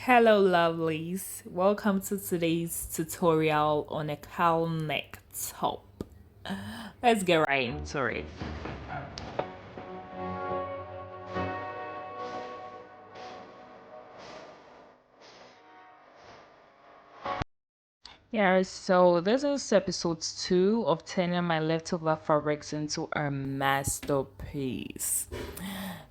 Hello lovelies, welcome to today's tutorial on a cowl neck top. Let's get right into it. Yeah, so this is episode 2 of turning my leftover fabrics into a masterpiece.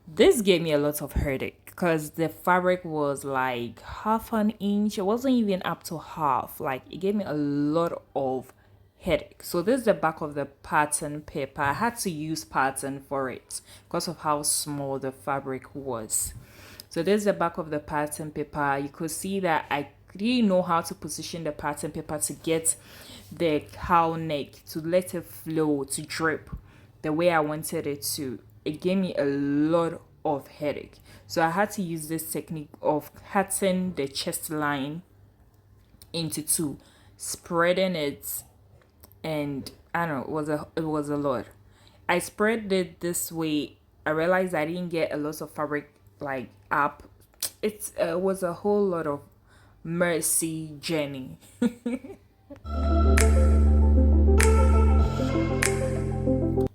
This gave me a lot of headache because the fabric was like half an inch. It wasn't even up to half. Like it gave me a lot of headache. So this is the back of the pattern paper. I had to use pattern for it because of how small the fabric was. So this is the back of the pattern paper. You could see that I didn't know how to position the pattern paper to get the cowl neck to let it flow, to drip the way I wanted it to. It gave me a lot of headache. So I had to use this technique of cutting the chest line into two, spreading it, and I don't know, it was a lot. I spread it this way. I realized I didn't get a lot of fabric like up. It was a whole lot of mercy journey.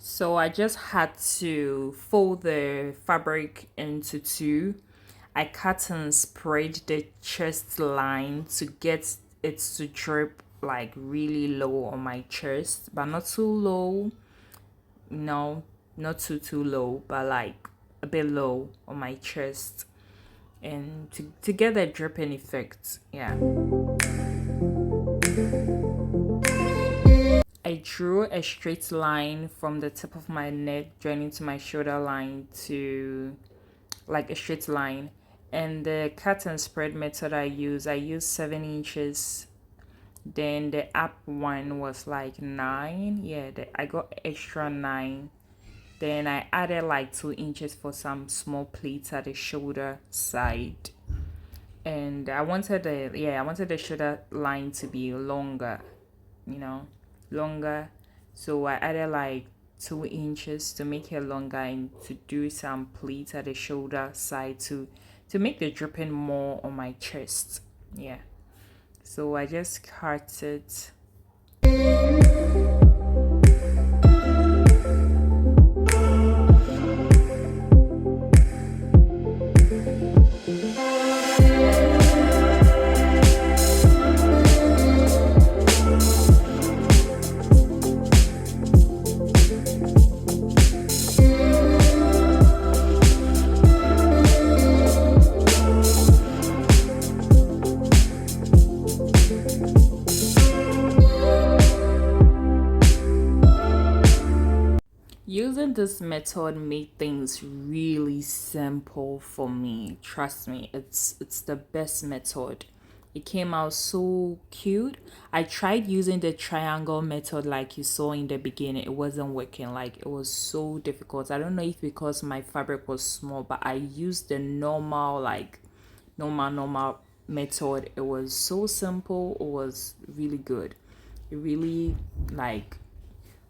So I just had to fold the fabric into two. I cut and spread the chest line to get it to drip like really low on my chest, but not too low. No, not too low, but like a bit low on my chest, and to get that dripping effect. Yeah. I drew a straight line from the tip of my neck joining to my shoulder line to like a straight line. And the cut and spread method I used 7 inches. Then the up one was like 9. Yeah, I got extra 9. Then I added like 2 inches for some small pleats at the shoulder side. And I wanted the shoulder line to be longer, you know, longer. So I added like 2 inches to make it longer and to do some pleats at the shoulder side to make the dripping more on my chest. Yeah. So I just cut it. Using this method made things really simple for me. Trust me, it's the best method. It came out so cute. I tried using the triangle method like you saw in the beginning. It wasn't working. Like it was so difficult. I don't know if because my fabric was small, but I used the normal like normal method. It was so simple. It was really good. It really like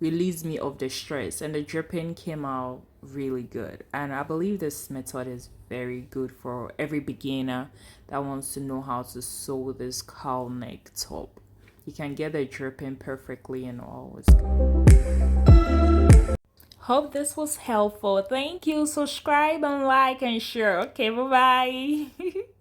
released me of the stress, and the dripping came out really good. And I believe this method is very good for every beginner that wants to know how to sew this cowl neck top. You can get the dripping perfectly and all. It's good. Hope this was helpful. Thank you. Subscribe and like and share. Okay, bye bye.